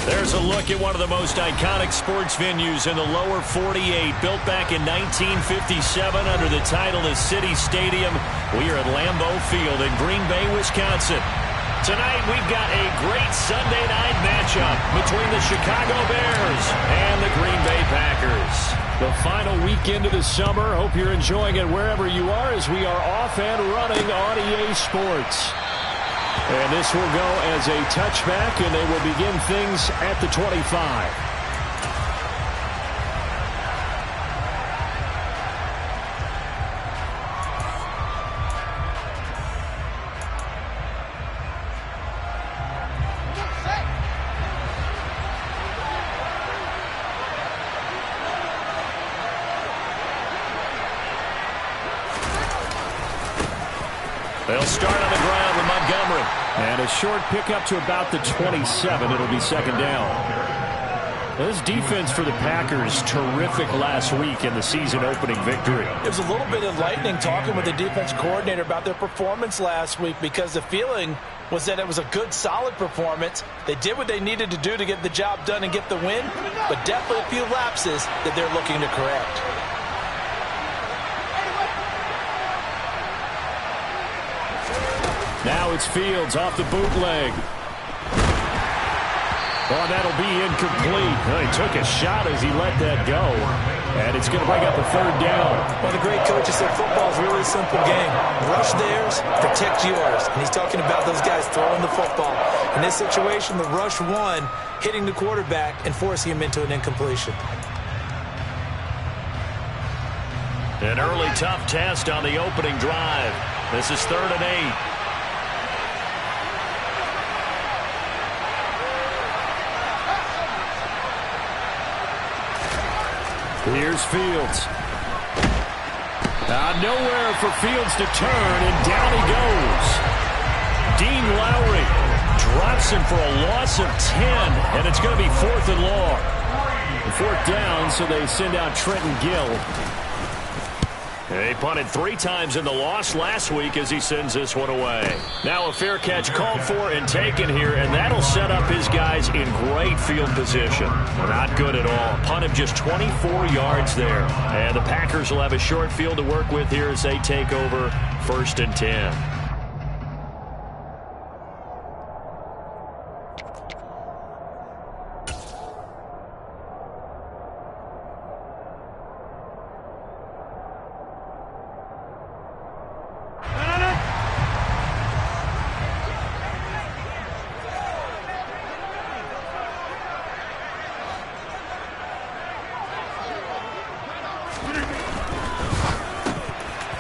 There's a look at one of the most iconic sports venues in the lower 48, built back in 1957 under the title of City Stadium. We are at Lambeau Field in Green Bay, Wisconsin. Tonight we've got a great Sunday night matchup between the Chicago Bears and the Green Bay Packers. The final weekend of the summer. Hope you're enjoying it wherever you are as we are off and running on EA Sports. And this will go as a touchback, and they will begin things at the 25. They'll start on the ground with Montgomery. And a short pickup to about the 27. It'll be second down. This defense for the Packers, terrific last week in the season-opening victory. It was a little bit enlightening talking with the defense coordinator about their performance last week, because the feeling was that it was a good, solid performance. They did what they needed to do to get the job done and get the win, but definitely a few lapses that they're looking to correct. Now it's Fields off the bootleg. Oh, that'll be incomplete. Well, he took a shot as he let that go. And it's going to bring up a third down. One of the great coaches said football is really a simple game. Rush theirs, protect yours. And he's talking about those guys throwing the football. In this situation, the rush won, hitting the quarterback and forcing him into an incompletion. An early tough test on the opening drive. This is 3rd and 8. Here's Fields. Nowhere for Fields to turn, and down he goes. Dean Lowry drops him for a loss of 10, and it's going to be 4th and long. 4th down, so they send out Trenton Gill. They punted 3 times in the loss last week as he sends this one away. Now a fair catch called for and taken here, and that'll set up his guys in great field position. Not good at all. Punt him just 24 yards there. And the Packers will have a short field to work with here as they take over 1st and 10.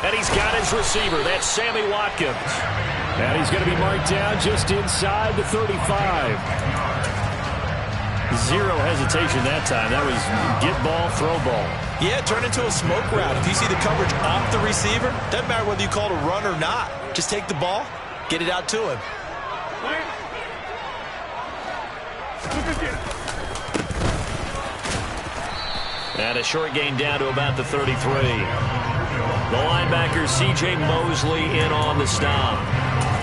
And he's got his receiver. That's Sammy Watkins. And he's going to be marked down just inside the 35. Zero hesitation that time. That was get ball, throw ball. Yeah, turn into a smoke route. If you see the coverage off the receiver, doesn't matter whether you call it a run or not. Just take the ball, get it out to him. And a short gain down to about the 33. The linebacker C.J. Mosley in on the stop.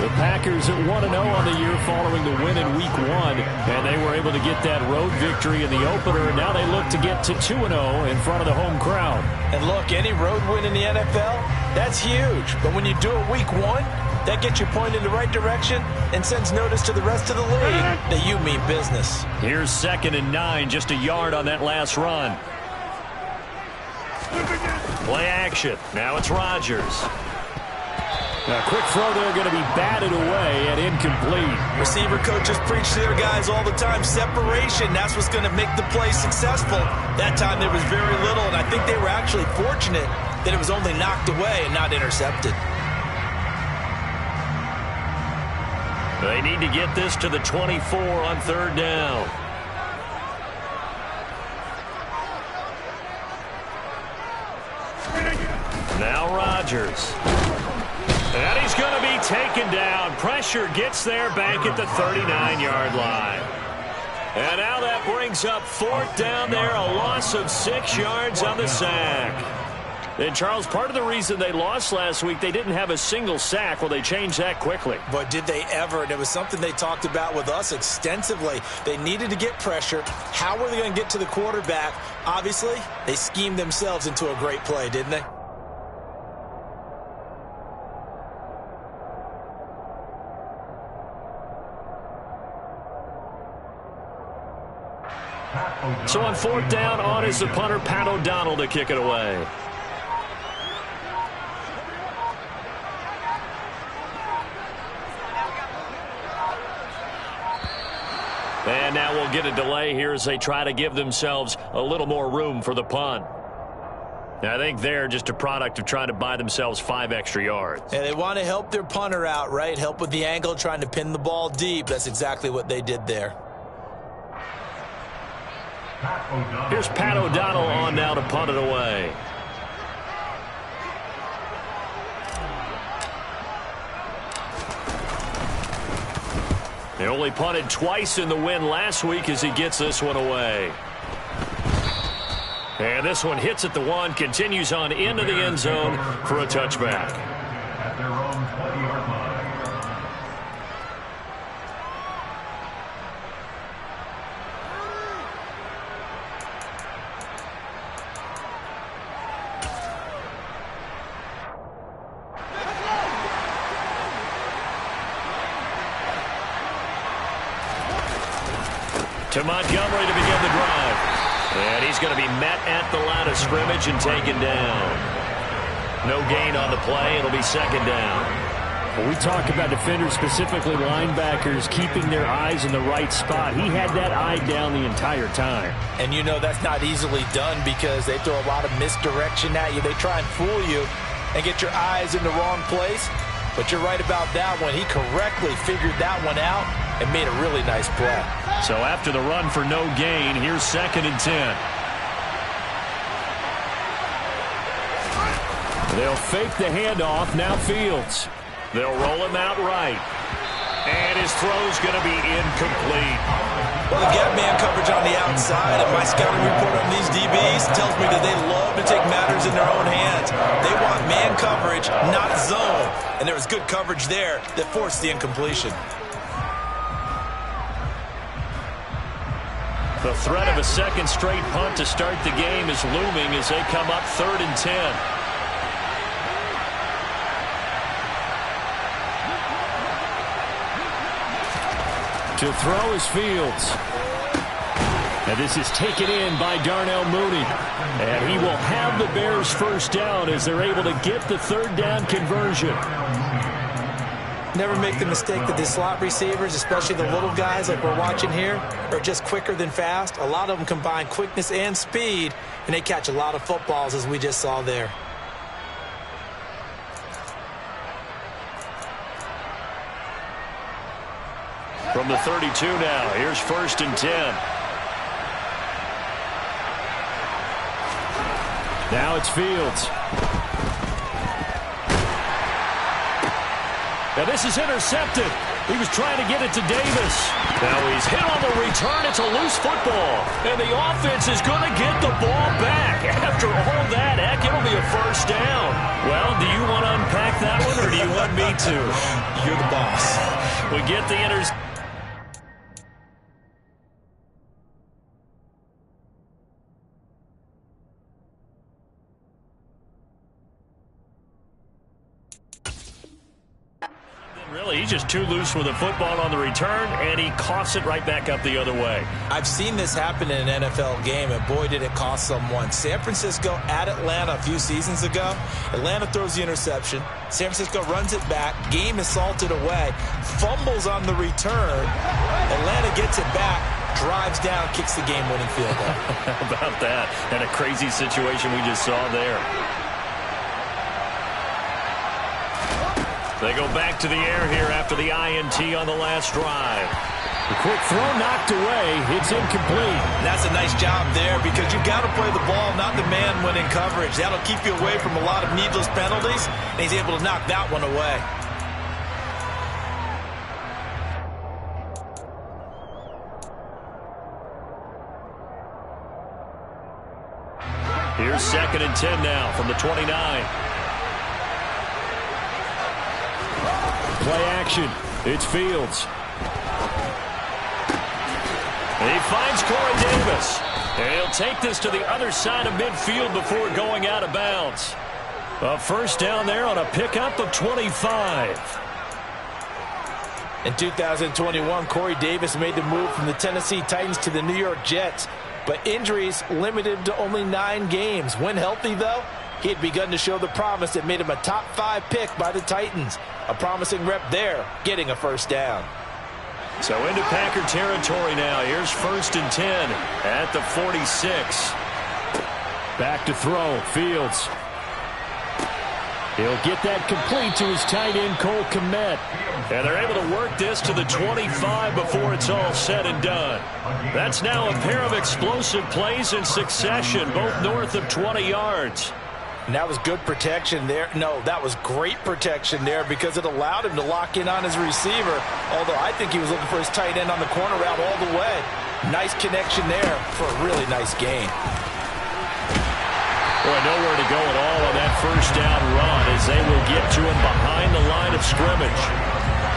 The Packers at 1-0 on the year following the win in Week 1, and they were able to get that road victory in the opener, and now they look to get to 2-0 in front of the home crowd. And look, any road win in the NFL, that's huge. But when you do it Week 1, that gets you pointed in the right direction and sends notice to the rest of the league that you mean business. Here's 2nd and 9, just a yard on that last run. Play action. Now it's Rodgers. A quick throw there going to be batted away and incomplete. Receiver coaches preach to their guys all the time. Separation, that's what's going to make the play successful. That time there was very little, and I think they were actually fortunate that it was only knocked away and not intercepted. They need to get this to the 24 on 3rd down. Now Rodgers. And he's going to be taken down. Pressure gets there back at the 39-yard line. And now that brings up 4th down there, a loss of 6 yards on the sack. And, Charles, part of the reason they lost last week, they didn't have a single sack. Well, they changed that quickly. But did they ever? And it was something they talked about with us extensively. They needed to get pressure. How were they going to get to the quarterback? Obviously, they schemed themselves into a great play, didn't they? So on 4th down, on is the punter, Pat O'Donnell, to kick it away. And now we'll get a delay here as they try to give themselves a little more room for the punt. I think they're just a product of trying to buy themselves 5 extra yards. And they want to help their punter out, right? Help with the angle, trying to pin the ball deep. That's exactly what they did there. Here's Pat O'Donnell on now to punt it away. They only punted twice in the win last week as he gets this one away. And this one hits at the 1, continues on into the end zone for a touchback. At their own 20-yard line. To Montgomery to begin the drive. And he's going to be met at the line of scrimmage and taken down. No gain on the play. It'll be 2nd down. Well, we talk about defenders, specifically linebackers, keeping their eyes in the right spot. He had that eye down the entire time. And you know that's not easily done because they throw a lot of misdirection at you. They try and fool you and get your eyes in the wrong place. But you're right about that one. He correctly figured that one out and made a really nice play. So after the run for no gain, here's 2nd and 10. They'll fake the handoff. Now Fields. They'll roll him out right. And his throw's going to be incomplete. Well, they get man coverage on the outside, and my scouting report on these DBs tells me that they love to take matters in their own hands. They want man coverage, not zone. And there was good coverage there that forced the incompletion. The threat of a 2nd straight punt to start the game is looming as they come up 3rd and 10. To throw is Fields. And this is taken in by Darnell Mooney. And he will have the Bears 1st down as they're able to get the 3rd down conversion. Never make the mistake that the slot receivers, especially the little guys like we're watching here, are just quicker than fast. A lot of them combine quickness and speed, and they catch a lot of footballs, as we just saw there. From the 32 now, here's 1st and 10. Now it's Fields. Now this is intercepted. He was trying to get it to Davis. Now he's hit on the return. It's a loose football. And the offense is going to get the ball back. After all that, heck, it'll be a 1st down. Well, do you want to unpack that one or do you want me to? You're the boss. We get the interception. Really, he's just too loose with the football on the return, and he coughs it right back up the other way. I've seen this happen in an NFL game, and boy, did it cost someone. San Francisco at Atlanta a few seasons ago. Atlanta throws the interception. San Francisco runs it back. Game is salted away. Fumbles on the return. Atlanta gets it back. Drives down, kicks the game-winning field goal. How about that? And a crazy situation we just saw there. They go back to the air here after the INT on the last drive. The quick throw knocked away. It's incomplete. That's a nice job there because you've got to play the ball, not the man when in coverage. That'll keep you away from a lot of needless penalties, and he's able to knock that one away. Here's 2nd and 10 now from the 29. Play action. It's Fields. He finds Corey Davis. And he'll take this to the other side of midfield before going out of bounds. A first down there on a pickup of 25. In 2021, Corey Davis made the move from the Tennessee Titans to the New York Jets, but injuries limited him to only 9 games. When healthy, though, he had begun to show the promise that made him a top 5 pick by the Titans. A promising rep there, getting a first down. So into Packer territory now. Here's 1st and 10 at the 46. Back to throw. Fields. He'll get that complete to his tight end, Cole Kmet. And they're able to work this to the 25 before it's all said and done. That's now a pair of explosive plays in succession, both north of 20 yards. And that was good protection there. No, that was great protection there because it allowed him to lock in on his receiver, although I think he was looking for his tight end on the corner route all the way. Nice connection there for a really nice gain. Boy, nowhere to go at all on that first down run as they will get to him behind the line of scrimmage.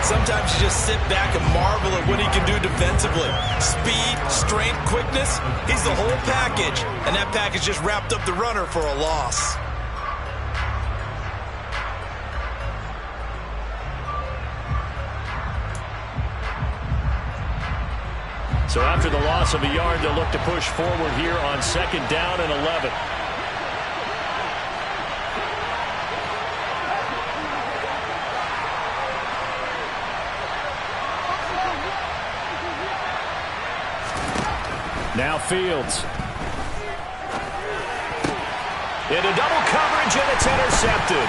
Sometimes you just sit back and marvel at what he can do defensively. Speed, strength, quickness, he's the whole package. And that package just wrapped up the runner for a loss. So after the loss of a yard, they'll look to push forward here on 2nd down and 11. Now Fields. Into double coverage, and it's intercepted.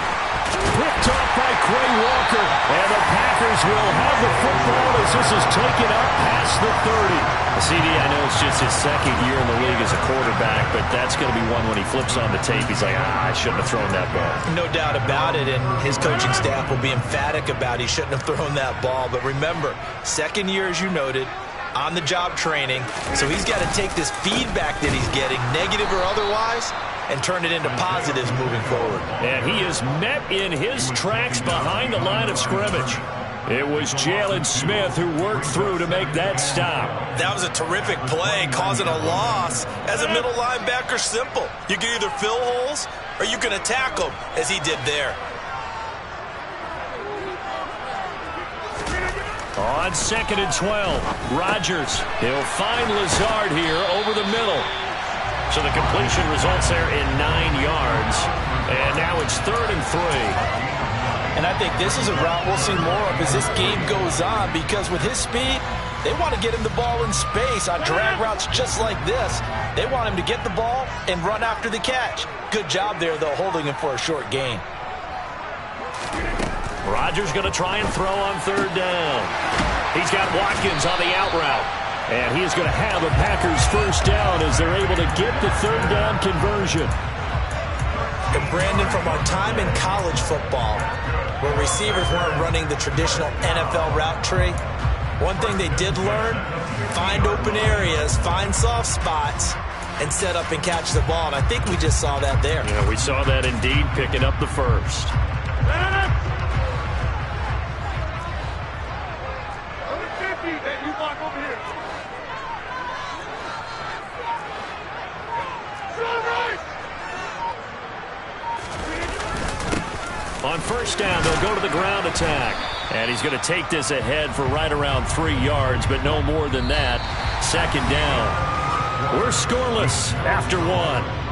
Picked off by Quay Walker, and the Packers will have the football as this is taken up past the 30. CD, I know it's just his 2nd year in the league as a quarterback, but that's going to be one when he flips on the tape. He's like, I shouldn't have thrown that ball. No doubt about it, and his coaching staff will be emphatic about he shouldn't have thrown that ball. But remember, 2nd year, as you noted, on-the-job training, so he's got to take this feedback that he's getting, negative or otherwise, and turn it into positives moving forward. And he is met in his tracks behind the line of scrimmage. It was Jalen Smith who worked through to make that stop. That was a terrific play, causing a loss. As a middle linebacker, simple. You can either fill holes or you can attack them, as he did there. On 2nd and 12, Rodgers. He'll find Lazard here over the middle. So the completion results there in 9 yards. And now it's 3rd and 3. And I think this is a route we'll see more of as this game goes on, because with his speed, they want to get him the ball in space on drag routes just like this. They want him to get the ball and run after the catch. Good job there, though, holding him for a short gain. Rodgers going to try and throw on 3rd down. He's got Watkins on the out route. And he is going to have a Packers first down as they're able to get the 3rd down conversion. And Brandon, from our time in college football, where receivers weren't running the traditional NFL route tree, one thing they did learn, find open areas, find soft spots, and set up and catch the ball. And I think we just saw that there. Yeah, we saw that indeed, picking up the first. On first down, they'll go to the ground attack. And he's going to take this ahead for right around 3 yards, but no more than that. 2nd down. We're scoreless after 1.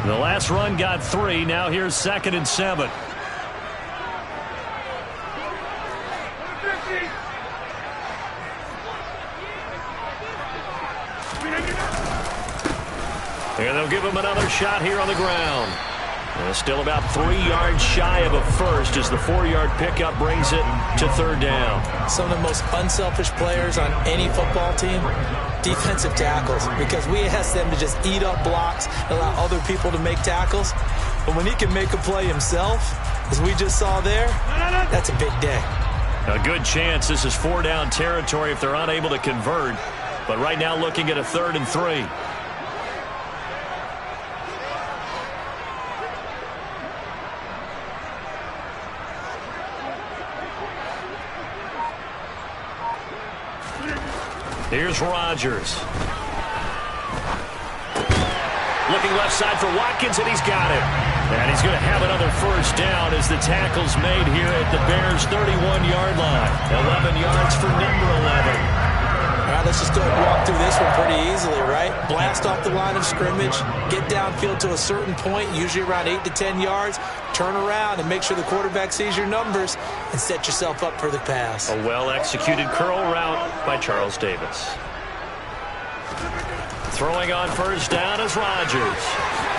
The last run got 3. Now here's 2nd and 7. And they'll give him another shot here on the ground. Still about 3 yards shy of a first as the 4-yard pickup brings it to third down. Some of the most unselfish players on any football team, defensive tackles, because we ask them to just eat up blocks and allow other people to make tackles. But when he can make a play himself, as we just saw there, that's a big day. A good chance this is 4-down territory if they're unable to convert. But right now looking at a 3rd and 3. Here's Rodgers. Looking left side for Watkins, and he's got it. And he's going to have another first down as the tackle's made here at the Bears' 31-yard line. 11 yards for number 11. All right, let's just go and walk through this one pretty easily, right? Blast off the line of scrimmage, get downfield to a certain point, usually around 8 to 10 yards, turn around and make sure the quarterback sees your numbers and set yourself up for the pass. A well-executed curl route by Charles Davis. Throwing on first down is Rodgers.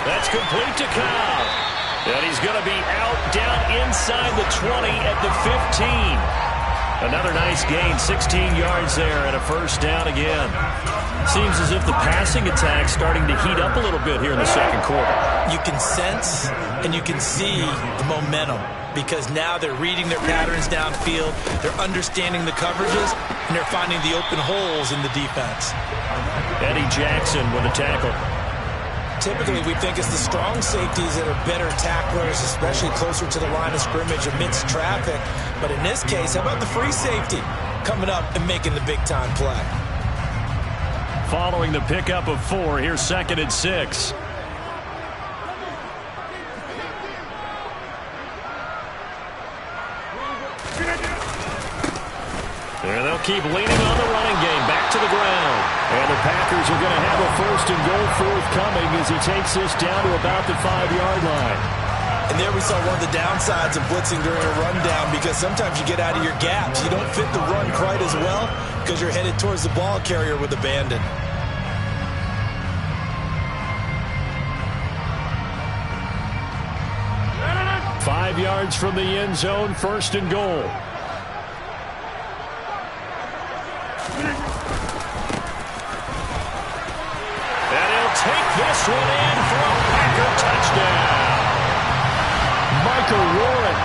That's complete to Cobb. And he's going to be out down inside the 20 at the 15. Another nice gain, 16 yards there and a first down again. Seems as if the passing attack's starting to heat up a little bit here in the second quarter. You can sense and you can see the momentum because now they're reading their patterns downfield, they're understanding the coverages, and they're finding the open holes in the defense. Eddie Jackson with a tackle. Typically, we think it's the strong safeties that are better tacklers, especially closer to the line of scrimmage amidst traffic. But in this case, how about the free safety coming up and making the big-time play? Following the pickup of 4, here's 2nd and 6. And they'll keep leaning on the running game. Back to the ground. And the Packers are going to have a 1st and goal forthcoming as he takes this down to about the 5-yard line. And there we saw one of the downsides of blitzing during a rundown because sometimes you get out of your gaps. You don't fit the run quite as well because you're headed towards the ball carrier with abandon. Five yards from the end zone, 1st and goal. Take this one in for a Packer touchdown. Michael Warren,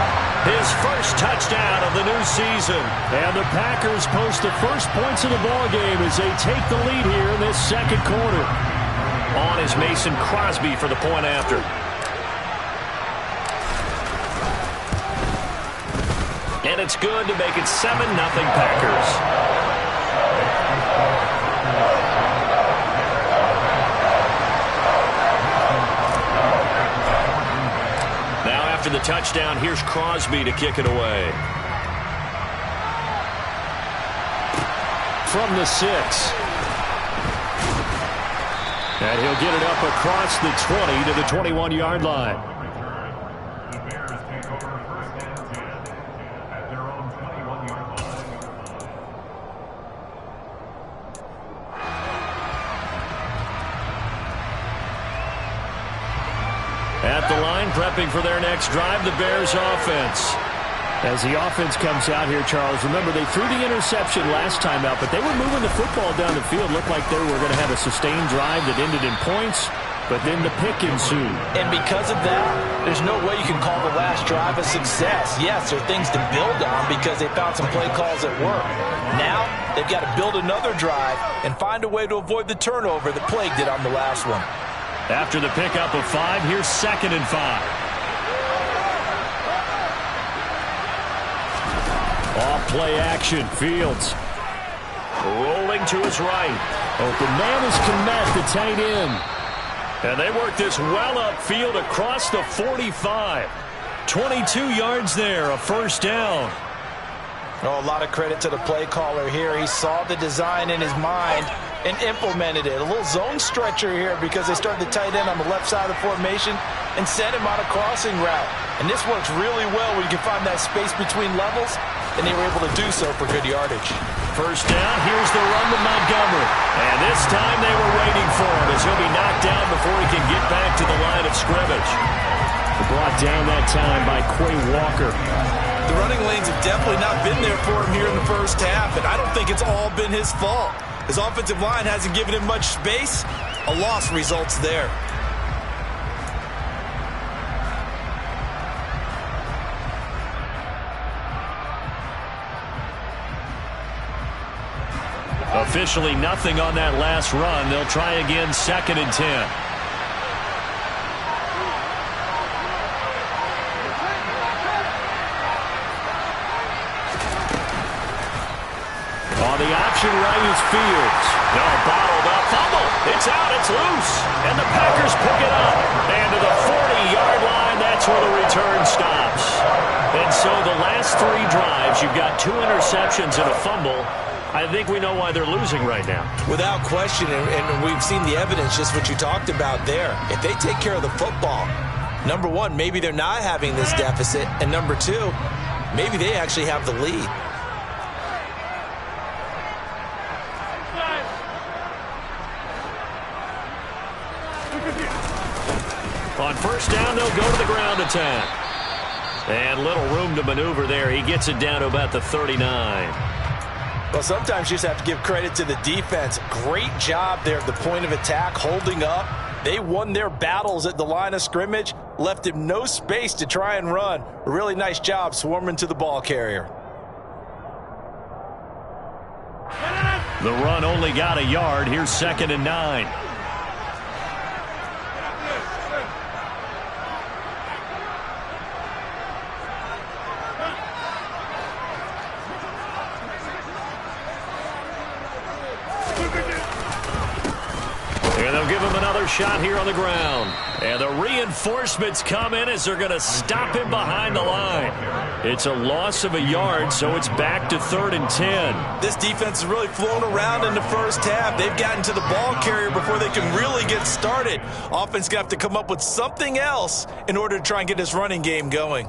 his first touchdown of the new season. And the Packers post the first points of the ballgame as they take the lead here in this second quarter. On is Mason Crosby for the point after. And it's good to make it 7-0 Packers. After the touchdown, here's Crosby to kick it away. From the 6. And he'll get it up across the 20 to the 21-yard line. At the line, prepping for their next drive, the Bears offense. As the offense comes out here, Charles, remember they threw the interception last time out, but they were moving the football down the field. Looked like they were going to have a sustained drive that ended in points, but then the pick ensued. And because of that, there's no way you can call the last drive a success. Yes, there are things to build on because they found some play calls that work. Now, they've got to build another drive and find a way to avoid the turnover that plagued it on the last one. After the pickup of 5, here's 2nd and 5. Off play action, Fields. Rolling to his right. Open man is Kmet, the tight end. And they work this well upfield across the 45. 22 yards there, a first down. Oh, a lot of credit to the play caller here. He saw the design in his mind and implemented it. A little zone stretcher here because they started the tight end on the left side of the formation and sent him on a crossing route. And this works really well when you can find that space between levels, and they were able to do so for good yardage. First down, here's the run to Montgomery. And this time they were waiting for him as he'll be knocked down before he can get back to the line of scrimmage. Brought down that time by Quay Walker. The running lanes have definitely not been there for him here in the first half, and I don't think it's all been his fault. His offensive line hasn't given him much space. A loss results there. Officially nothing on that last run. They'll try again, 2nd and 10. On the option right is Fields. No, bottled up. Fumble. It's out. It's loose. And the Packers pick it up. And to the 40-yard line, that's where the return stops. And so the last 3 drives, you've got 2 interceptions and a fumble. I think we know why they're losing right now. Without question, and we've seen the evidence, just what you talked about there. If they take care of the football, number one, maybe they're not having this deficit, and number 2, maybe they actually have the lead. On first down, they'll go to the ground attack. And little room to maneuver there. He gets it down to about the 39. Well, sometimes you just have to give credit to the defense. Great job there at the point of attack, holding up. They won their battles at the line of scrimmage, left him no space to try and run. A really nice job swarming to the ball carrier. The run only got a yard. Here's 2nd and 9. And they'll give him another shot here on the ground. And the reinforcements come in as they're going to stop him behind the line. It's a loss of a yard, so it's back to 3rd and 10. This defense has really flown around in the first half. They've gotten to the ball carrier before they can really get started. Offense going to have to come up with something else in order to try and get this running game going.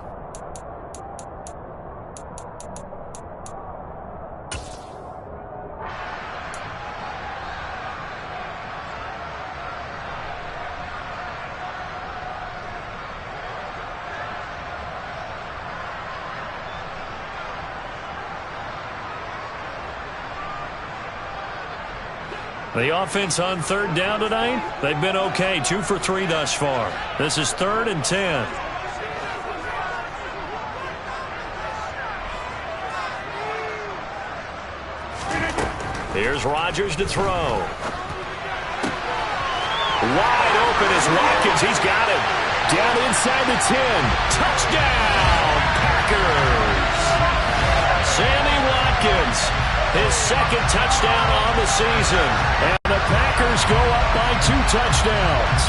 The offense on 3rd down tonight, they've been okay. 2 for 3 thus far. This is 3rd and 10. Here's Rodgers to throw. Wide open is Watkins. He's got him. Down inside the 10. Touchdown, Packers. Sammy Watkins, his 2nd touchdown on the season. And the Packers go up by 2 touchdowns.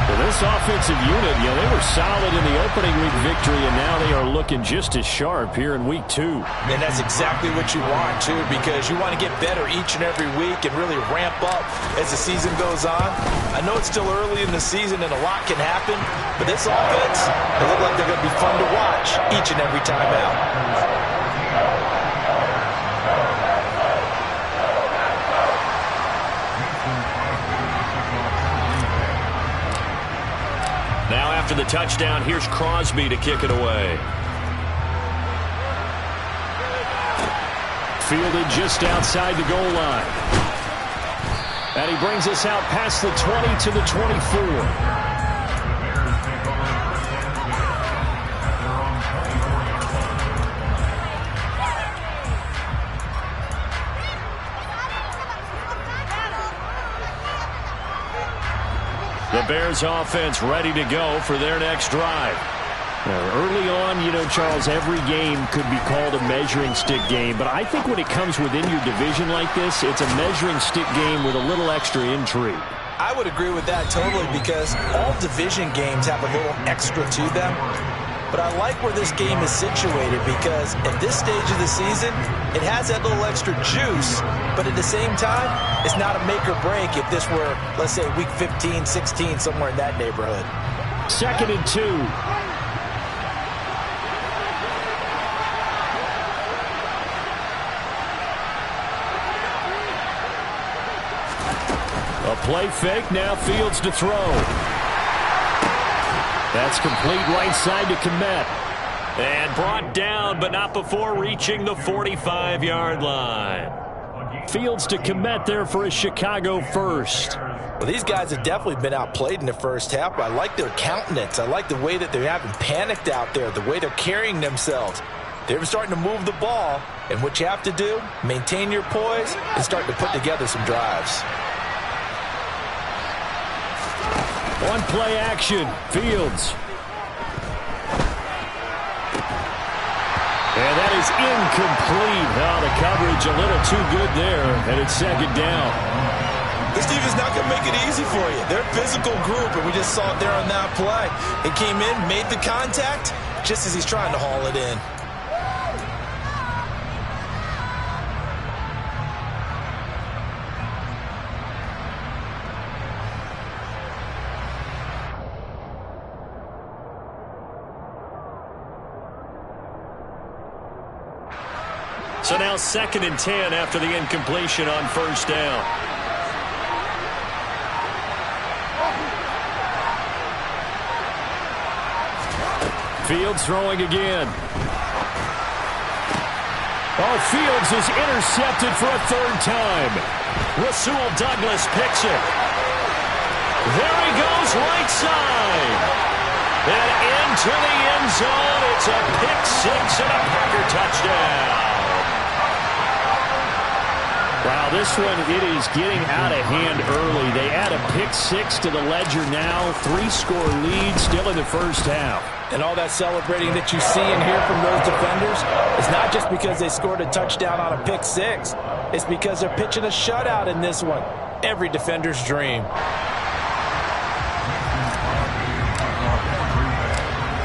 Well, this offensive unit, they were solid in the opening week victory, and now they are looking just as sharp here in week 2. And that's exactly what you want, too, because you want to get better each and every week and really ramp up as the season goes on. I know it's still early in the season and a lot can happen, but this offense, they look like they're going to be fun to watch each and every time out. Now after the touchdown, here's Crosby to kick it away. Fielded just outside the goal line. And he brings us out past the 20 to the 24. The Bears offense ready to go for their next drive. Now, early on, Charles, every game could be called a measuring stick game, but I think when it comes within your division like this, it's a measuring stick game with a little extra intrigue. I would agree with that totally because all division games have a little extra to them. But I like where this game is situated because at this stage of the season, it has that little extra juice, but at the same time, it's not a make or break if this were, let's say, week 15, 16, somewhere in that neighborhood. 2nd and 2. A play fake, now Fields to throw. That's complete right side to Kmet. And brought down, but not before reaching the 45-yard line. Fields to Kmet there for a Chicago first. Well, these guys have definitely been outplayed in the first half. I like their countenance. I like the way that they're having panicked out there, the way they're carrying themselves. They're starting to move the ball, and what you have to do, maintain your poise and start to put together some drives. On play action, Fields. And that is incomplete. Oh, the coverage a little too good there, and it's second down. This defense is not going to make it easy for you. They're a physical group, and we just saw it there on that play. It came in, made the contact, just as he's trying to haul it in. So now 2nd and 10 after the incompletion on first down. Fields throwing again. Oh, Fields is intercepted for a 3rd time. Rasul Douglas picks it. There he goes, right side. And into the end zone. It's a pick 6 and a Packer touchdown. Wow, this one, it is getting out of hand early. They add a pick 6 to the ledger now. 3-score lead still in the first half. And all that celebrating that you see and hear from those defenders is not just because they scored a touchdown on a pick 6. It's because they're pitching a shutout in this one. Every defender's dream.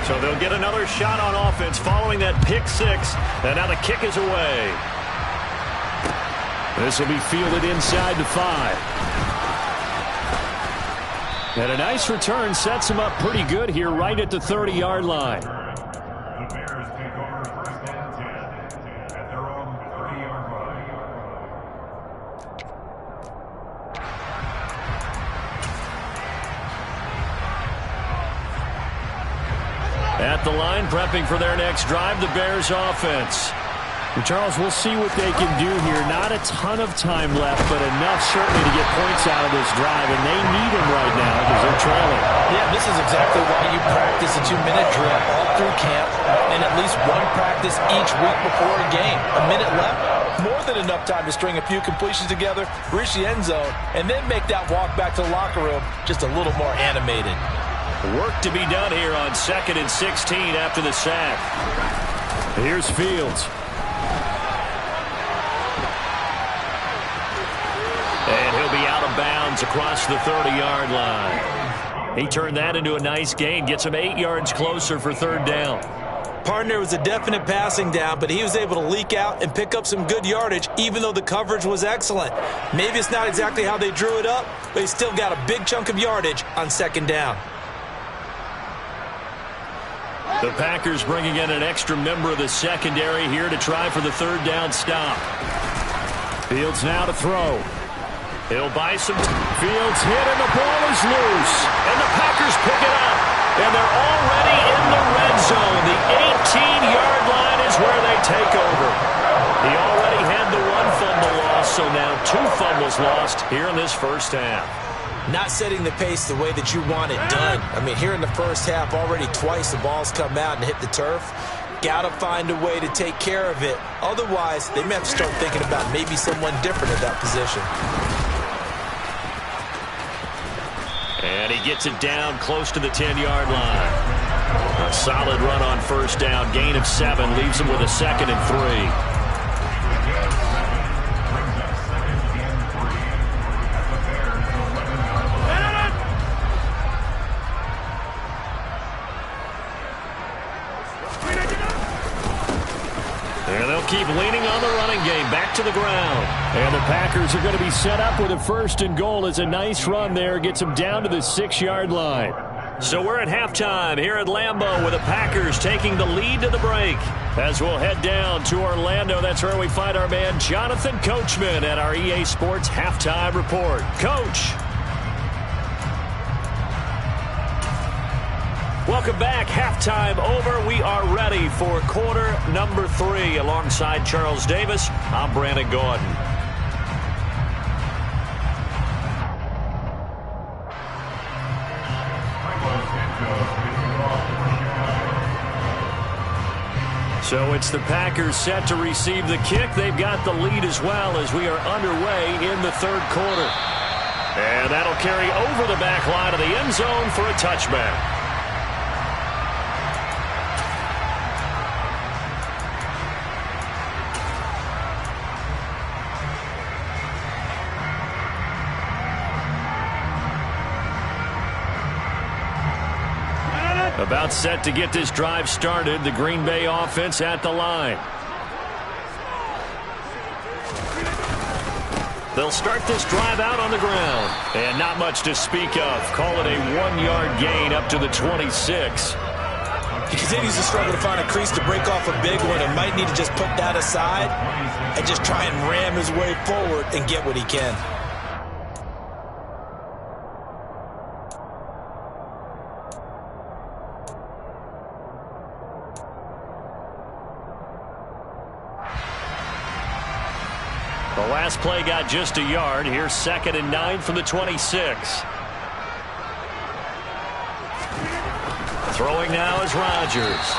So they'll get another shot on offense following that pick 6. And now the kick is away. This will be fielded inside the 5. And a nice return sets him up pretty good here right at the 30-yard line. The Bears take over 1st and 10 at their own 30-yard line. At the line, prepping for their next drive, the Bears offense. And Charles, we'll see what they can do here. Not a ton of time left, but enough certainly to get points out of this drive, and they need them right now because they're trailing. Yeah, this is exactly why you practice a 2-minute drill all through camp and at least one practice each week before a game. A minute left, more than enough time to string a few completions together, reach the end zone, and then make that walk back to the locker room just a little more animated. Work to be done here on 2nd and 16 after the sack. Here's Fields. And he'll be out of bounds across the 30-yard line. He turned that into a nice gain, gets him 8 yards closer for 3rd down. Partner was a definite passing down, but he was able to leak out and pick up some good yardage, even though the coverage was excellent. Maybe it's not exactly how they drew it up, but he still got a big chunk of yardage on 2nd down. The Packers bringing in an extra member of the secondary here to try for the 3rd down stop. Fields now to throw. He'll buy some. Fields hit and the ball is loose. And the Packers pick it up. And they're already in the red zone. The 18-yard line is where they take over. He already had the 1 fumble loss, so now 2 fumbles lost here in this first half. Not setting the pace the way that you want it done. I mean, here in the first half, already twice the ball's come out and hit the turf. Got to find a way to take care of it. Otherwise, they may have to start thinking about maybe someone different at that position. And he gets it down close to the 10-yard line. A solid run on first down. Gain of 7 leaves him with a 2nd and 3. And they'll keep leaning on the running game. Back to the ground. And the Packers are going to be set up with a 1st and goal as a nice run there. Gets them down to the 6-yard line. So we're at halftime here at Lambeau with the Packers taking the lead to the break. As we'll head down to Orlando, that's where we find our man Jonathan Coachman at our EA Sports Halftime Report. Coach. Welcome back. Halftime over. We are ready for quarter number 3. Alongside Charles Davis, I'm Brandon Gordon. So it's the Packers set to receive the kick. They've got the lead as well as we are underway in the third quarter. And that'll carry over the back line of the end zone for a touchback. About set to get this drive started. The Green Bay offense at the line. They'll start this drive out on the ground. And not much to speak of. Call it a 1-yard gain up to the 26. He continues to struggle to find a crease to break off a big one and might need to just put that aside and just try and ram his way forward and get what he can. The last play got just a yard. Here's 2nd and 9 from the 26. Throwing now is Rodgers.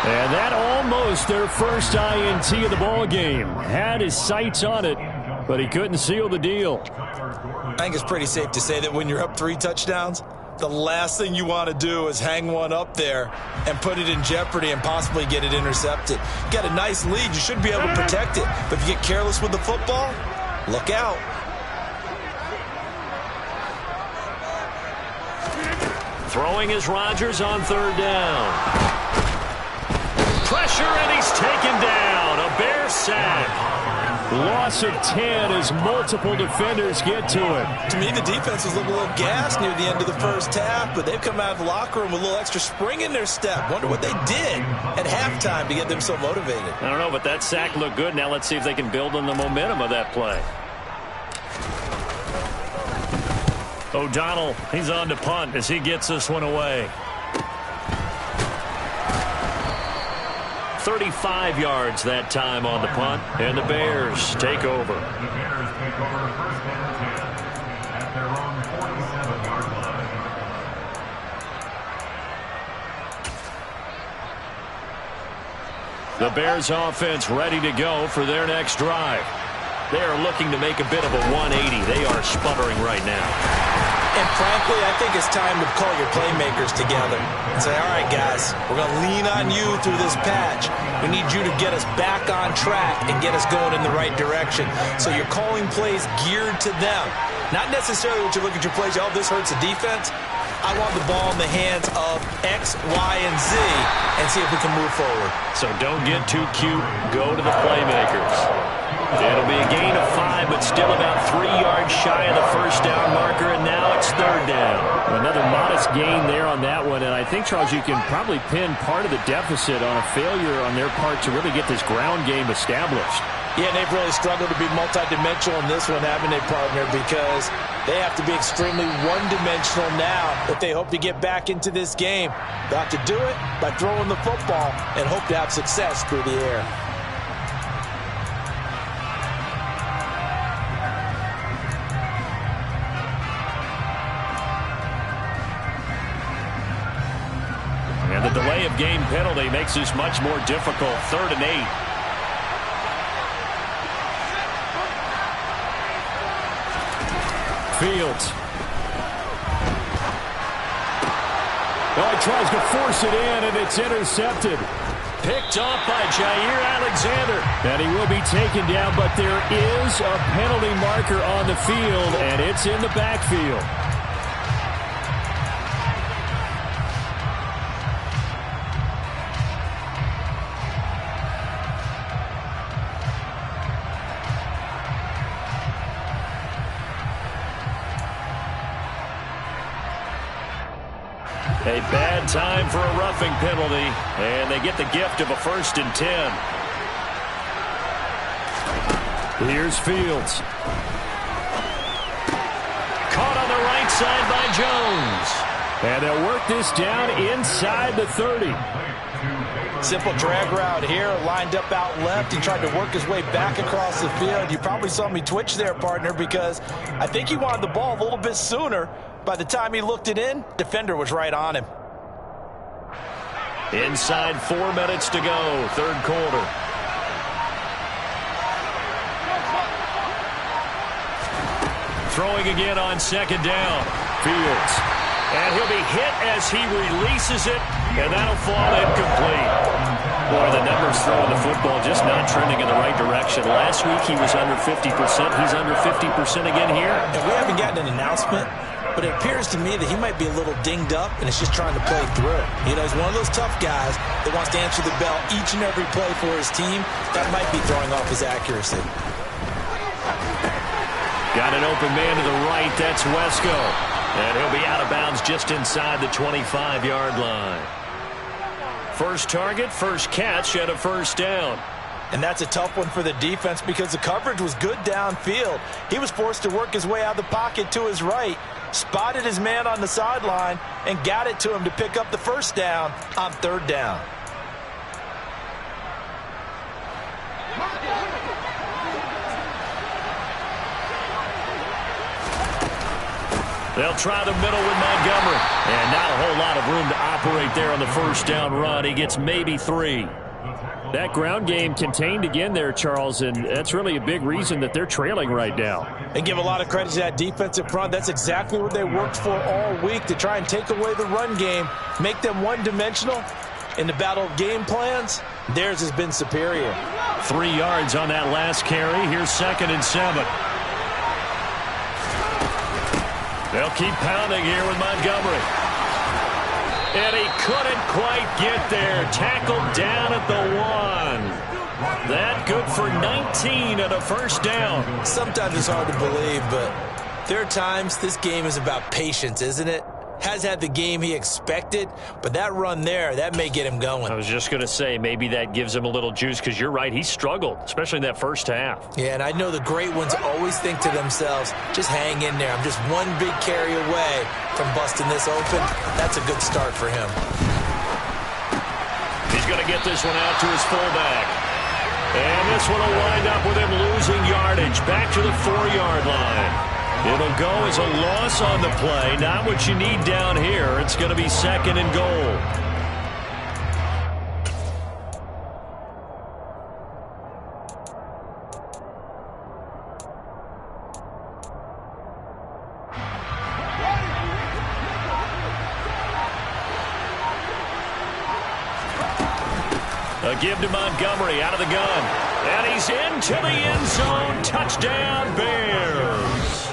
And that almost their first INT of the ball game. Had his sights on it, but he couldn't seal the deal. I think it's pretty safe to say that when you're up 3 touchdowns, the last thing you want to do is hang one up there and put it in jeopardy and possibly get it intercepted. You got a nice lead. You should be able to protect it. But if you get careless with the football, look out. Throwing is Rodgers on 3rd down. Pressure, and he's taken down. A Bear sack. Loss of 10 as multiple defenders get to it. To me, the defense was looking a little gassed near the end of the first half, but they've come out of the locker room with a little extra spring in their step. Wonder what they did at halftime to get them so motivated. I don't know, but that sack looked good. Now let's see if they can build on the momentum of that play. O'Donnell, he's on to punt as he gets this one away. 35 yards that time on the punt, and the Bears take over. The Bears take over 1st and 10 at their own 47-yard line. The Bears offense ready to go for their next drive. They are looking to make a bit of a 180. They are sputtering right now. And frankly, I think it's time to call your playmakers together and say, all right, guys, we're going to lean on you through this patch. We need you to get us back on track and get us going in the right direction. So you're calling plays geared to them. Not necessarily what you look at your plays, oh, this hurts the defense. I want the ball in the hands of X, Y, and Z and see if we can move forward. So don't get too cute. Go to the playmakers. It'll be a gain of 5, but still about 3 yards shy of the first down marker, and now it's 3rd down. Another modest gain there on that one, and I think, Charles, you can probably pin part of the deficit on a failure on their part to really get this ground game established. Yeah, they've really struggled to be multidimensional in this one, haven't they, partner? Because they have to be extremely one-dimensional now if they hope to get back into this game. They have to do it by throwing the football and hope to have success through the air. And the delay of game penalty makes this much more difficult. 3rd and 8. Fields. Oh, he tries to force it in, and it's intercepted. Picked off by Jair Alexander. And he will be taken down, but there is a penalty marker on the field, and it's in the backfield. A bad time for a roughing penalty, and they get the gift of a 1st and 10. Here's Fields. Caught on the right side by Jones. And they'll work this down inside the 30. Simple drag route here, lined up out left. He tried to work his way back across the field. You probably saw me twitch there, partner, because I think he wanted the ball a little bit sooner. By the time he looked it in, defender was right on him. Inside 4 minutes to go, third quarter. Throwing again on second down. Fields. And he'll be hit as he releases it, and that'll fall incomplete. Boy, the numbers throwing the football just not trending in the right direction. Last week he was under 50%. He's under 50% again here. And we haven't gotten an announcement, but it appears to me that he might be a little dinged up and is just trying to play through. You know, he's one of those tough guys that wants to answer the bell each and every play for his team. That might be throwing off his accuracy. Got an open man to the right. That's Wesco. And he'll be out of bounds just inside the 25-yard line. First target, first catch, and a first down. And that's a tough one for the defense because the coverage was good downfield. He was forced to work his way out of the pocket to his right, spotted his man on the sideline, and got it to him to pick up the first down on third down. They'll try the middle with Montgomery. And not a whole lot of room to operate there on the first down run. He gets maybe 3. That ground game contained again there, Charles, and that's really a big reason that they're trailing right now. And give a lot of credit to that defensive front. That's exactly what they worked for all week, to try and take away the run game, make them one-dimensional. In the battle of game plans, theirs has been superior. 3 yards on that last carry. Here's 2nd and 7. They'll keep pounding here with Montgomery. And he couldn't quite get there. Tackled down at the 1. That good for 19 and a first down. Sometimes it's hard to believe, but there are times this game is about patience, isn't it? Has had the game he expected, but that run there, that may get him going. I was just going to say, maybe that gives him a little juice, because you're right, he struggled, especially in that first half. Yeah, and I know the great ones always think to themselves, just hang in there. I'm just one big carry away from busting this open. That's a good start for him. He's going to get this one out to his fullback. And this one will wind up with him losing yardage back to the 4-yard line. It'll go as a loss on the play. Not what you need down here. It's going to be 2nd and goal. A give to Montgomery out of the gun. And he's into the end zone. Touchdown, Bears.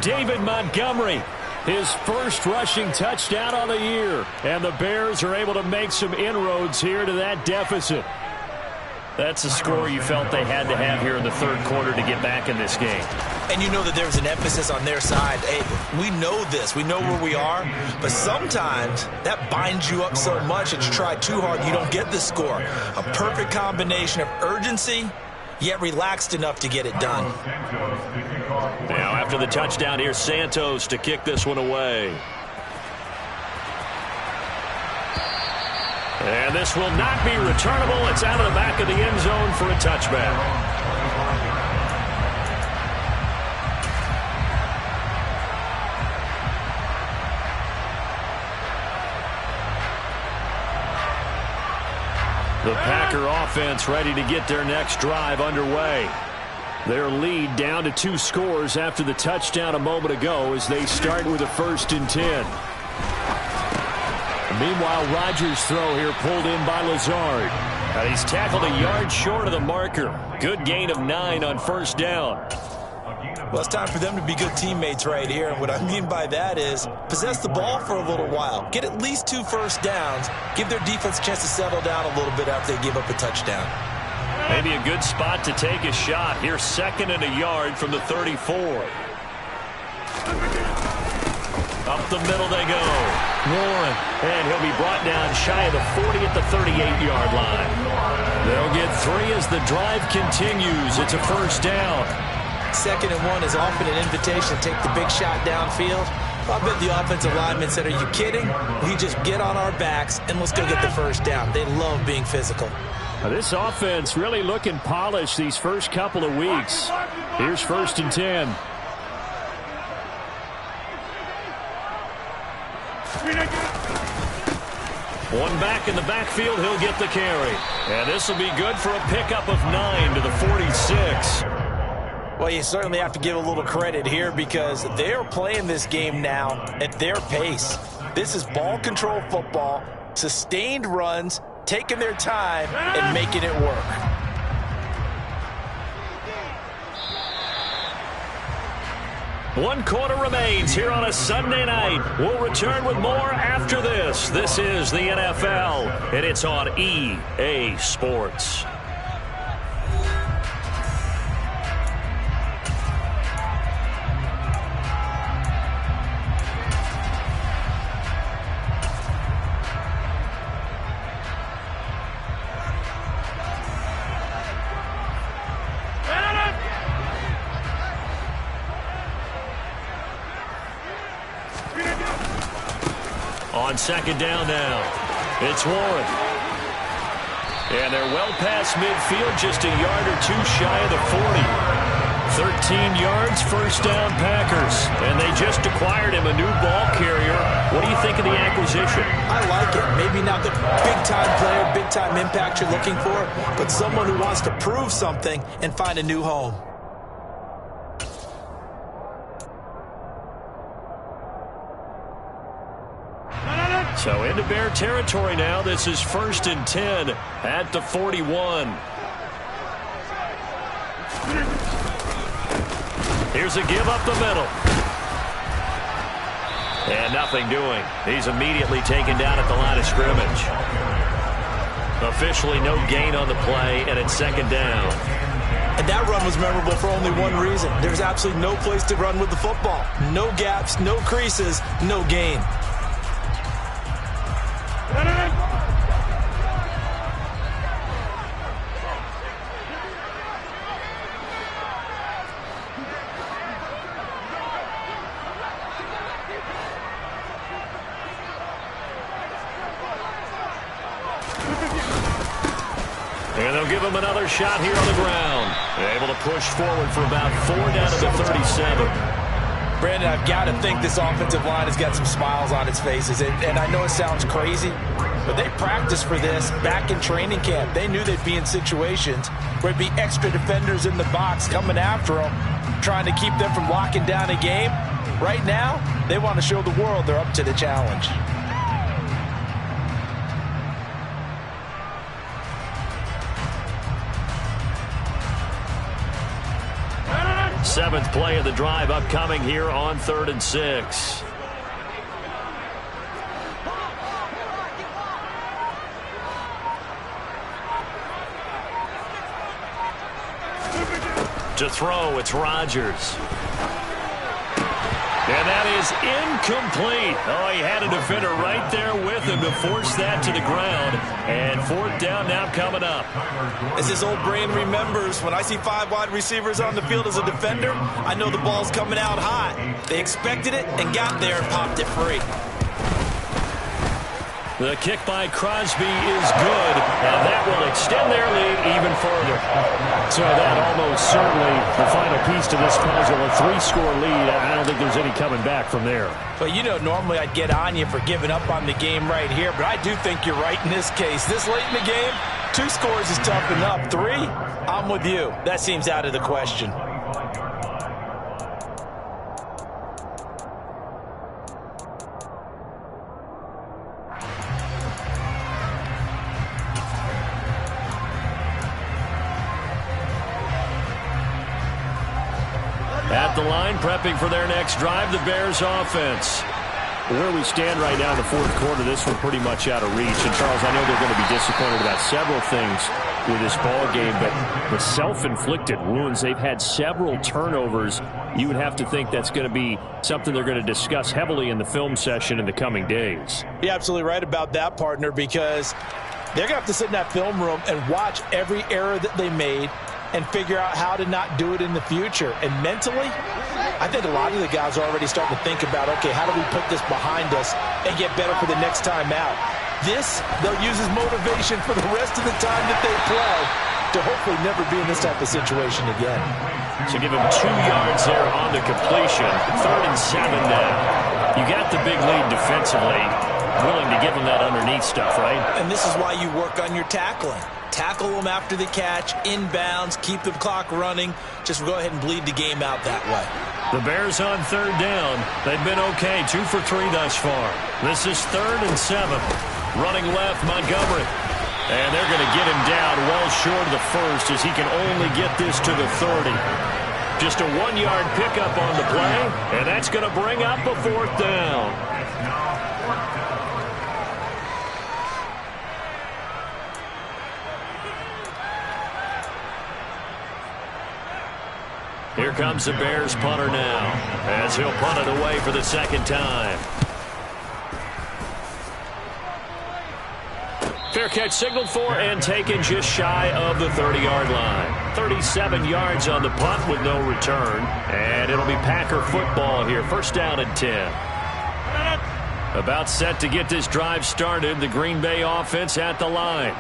David Montgomery, his first rushing touchdown on the year. And the Bears are able to make some inroads here to that deficit. That's a score you felt they had to have here in the third quarter to get back in this game. And you know that there's an emphasis on their side. Hey, we know this. We know where we are. But sometimes that binds you up so much that you try too hard, you don't get the score. A perfect combination of urgency, yet relaxed enough to get it done. Now after the touchdown, here's Santos to kick this one away. And this will not be returnable. It's out of the back of the end zone for a touchback. The Packer offense ready to get their next drive underway. Their lead down to 2 scores after the touchdown a moment ago as they start with a 1st and 10. Meanwhile, Rodgers' throw here pulled in by Lazard. And he's tackled a yard short of the marker. Good gain of 9 on first down. Well, it's time for them to be good teammates right here. And what I mean by that is possess the ball for a little while. Get at least 2 first downs. Give their defense a chance to settle down a little bit after they give up a touchdown. Maybe a good spot to take a shot. Here's 2nd and a yard from the 34. Up the middle they go. Warren. And he'll be brought down shy of the 40 at the 38-yard line. They'll get 3 as the drive continues. It's a first down. 2nd and 1 is often an invitation to take the big shot downfield. I bet the offensive lineman said, are you kidding? We just get on our backs and let's go get the first down. They love being physical. This offense really looking polished these first couple of weeks. Here's 1st and 10. One back in the backfield, he'll get the carry. And this will be good for a pickup of 9 to the 46. Well, you certainly have to give a little credit here because they're playing this game now at their pace. This is ball control football, sustained runs, taking their time and making it work. One quarter remains here on a Sunday night. We'll return with more after this. This is the NFL, and it's on EA Sports. On 2nd down now, it's Warren. And they're well past midfield, just a yard or two shy of the 40. 13 yards, 1st down Packers. And they just acquired him a new ball carrier. What do you think of the acquisition? I like it. Maybe not the big-time player, big-time impact you're looking for, but someone who wants to prove something and find a new home. So into Bear territory now. This is 1st and 10 at the 41. Here's a give up the middle. And nothing doing. He's immediately taken down at the line of scrimmage. Officially no gain on the play, and it's 2nd down. And that run was memorable for only one reason. There's absolutely no place to run with the football. No gaps, no creases, no gain. And they'll give him another shot here on the ground. Able to push forward for about 4 down to the 37. Brandon, I've got to think this offensive line has got some smiles on its faces. And I know it sounds crazy, but they practiced for this back in training camp. They knew they'd be in situations where there'd be extra defenders in the box coming after them, trying to keep them from locking down a game. Right now, they want to show the world they're up to the challenge. Seventh play of the drive upcoming here on 3rd and 6. To throw, it's Rodgers. And that is incomplete. Oh, he had a defender right there with him to force that to the ground. And 4th down now coming up. As his old brain remembers, when I see 5 wide receivers on the field as a defender, I know the ball's coming out hot. They expected it and got there and popped it free. The kick by Crosby is good, and that will extend their lead even further. So that almost certainly the final piece to this puzzle, a 3-score lead. I don't think there's any coming back from there. But, you know, normally I'd get on you for giving up on the game right here, but I do think you're right in this case. This late in the game, 2 scores is tough enough. 3, I'm with you. That seems out of the question. At the line, prepping for their next drive, the Bears offense. Where we stand right now in the 4th quarter, this one pretty much out of reach. And, Charles, I know they're going to be disappointed about several things with this ball game, but the self-inflicted wounds, they've had several turnovers. You would have to think that's going to be something they're going to discuss heavily in the film session in the coming days. You're absolutely right about that, partner, because they're going to have to sit in that film room and watch every error that they made and figure out how to not do it in the future. And mentally, I think a lot of the guys are already starting to think about, okay, how do we put this behind us and get better for the next time out? This, they'll use as motivation for the rest of the time that they play to hopefully never be in this type of situation again. So give him 2 yards there on the completion. 3rd and 7 now. You got the big lead defensively. Willing to give him that underneath stuff, right? And this is why you work on your tackling. Tackle them after the catch, inbounds, keep the clock running. Just go ahead and bleed the game out that way. The Bears on 3rd down. They've been okay, 2 for 3 thus far. This is 3rd and 7. Running left, Montgomery. And they're going to get him down well short of the first as he can only get this to the 30. Just a 1-yard pickup on the play, and that's going to bring up a 4th down. Here comes the Bears punter now as he'll punt it away for the 2nd time. Fair catch signaled for and taken just shy of the 30-yard line. 37 yards on the punt with no return. And it'll be Packer football here. 1st down and 10. About set to get this drive started. The Green Bay offense at the line.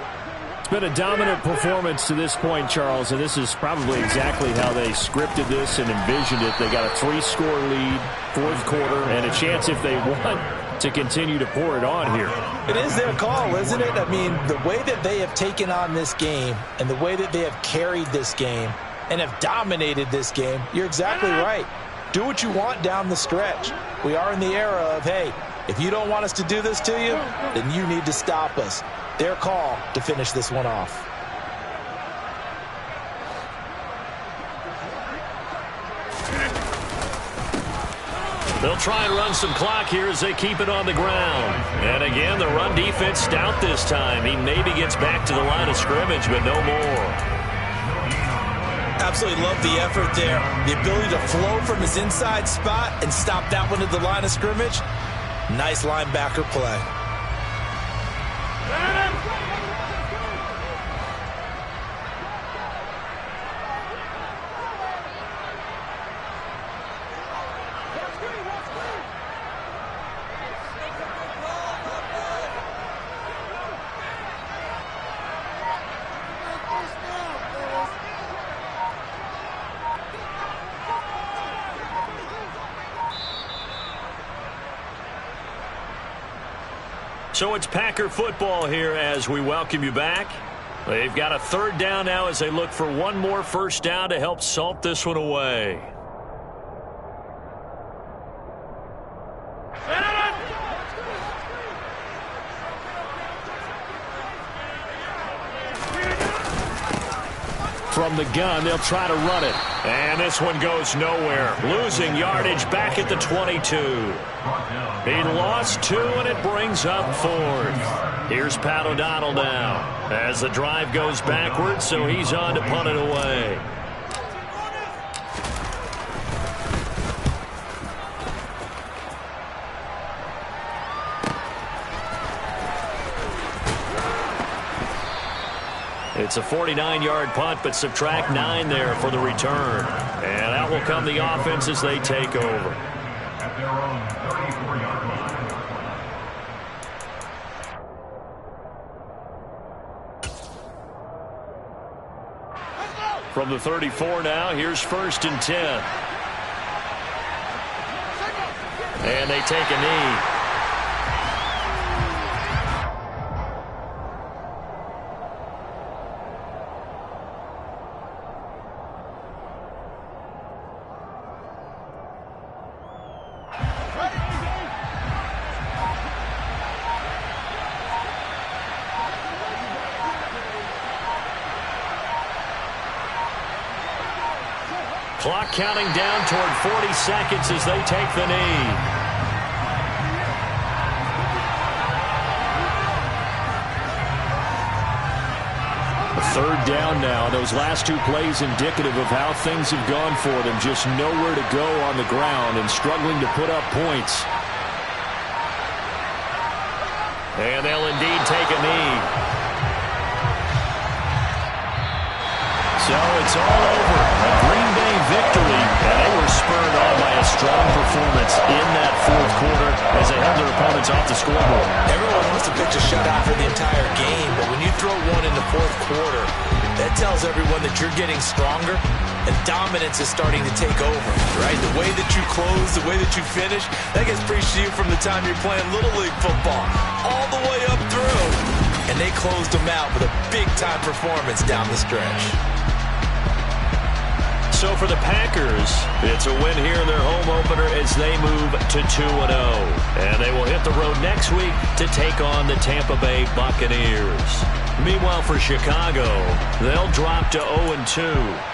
It's been a dominant performance to this point, Charles, and this is probably exactly how they scripted this and envisioned it. They got a 3-score lead, 4th quarter, and a chance if they want to continue to pour it on here. It is their call, isn't it? I mean, the way that they have taken on this game and the way that they have carried this game and have dominated this game, you're exactly right. Do what you want down the stretch. We are in the era of, hey, if you don't want us to do this to you, then you need to stop us. Their call to finish this one off. They'll try and run some clock here as they keep it on the ground. And again, the run defense stout this time. He maybe gets back to the line of scrimmage, but no more. Absolutely love the effort there. The ability to flow from his inside spot and stop that one at the line of scrimmage. Nice linebacker play. So it's Packer football here as we welcome you back. They've got a 3rd down now as they look for one more 1st down to help salt this one away. From the gun, they'll try to run it. And this one goes nowhere. Losing yardage back at the 22. He lost 2, and it brings up 4th. Here's Pat O'Donnell now as the drive goes backwards, so he's on to punt it away. It's a 49-yard punt, but subtract 9 there for the return. And out will come the offense as they take over. At their own 34-yard line. From the 34 now, here's 1st and 10. And they take a knee. Clock counting down toward 40 seconds as they take the knee. A 3rd down now. Those last 2 plays indicative of how things have gone for them. Just nowhere to go on the ground and struggling to put up points. And they'll indeed take a knee. So it's all over. A Green Bay victory, and they were spurred on by a strong performance in that fourth quarter as they held their opponents off the scoreboard. Everyone wants to pitch a shutout for the entire game, but when you throw one in the fourth quarter, that tells everyone that you're getting stronger and dominance is starting to take over, right? The way that you close, the way that you finish, that gets preached to you from the time you're playing Little League football all the way up through. And they closed them out with a big-time performance down the stretch. So for the Packers, it's a win here in their home opener as they move to 2-0. And they will hit the road next week to take on the Tampa Bay Buccaneers. Meanwhile, for Chicago, they'll drop to 0-2.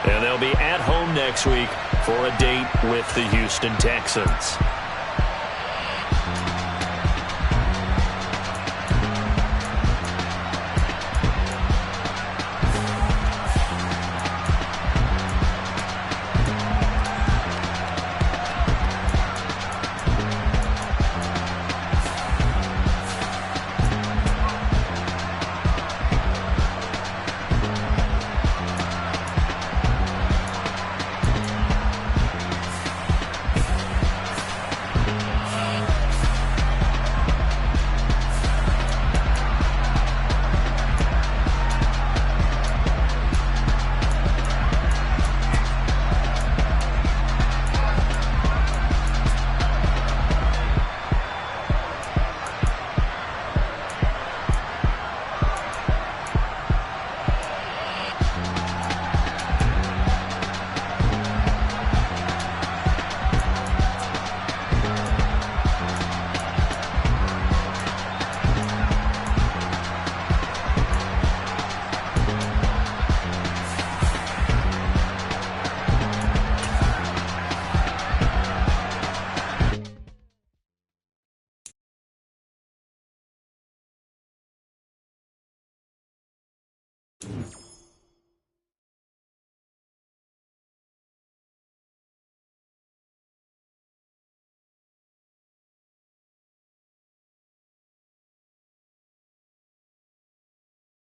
And they'll be at home next week for a date with the Houston Texans.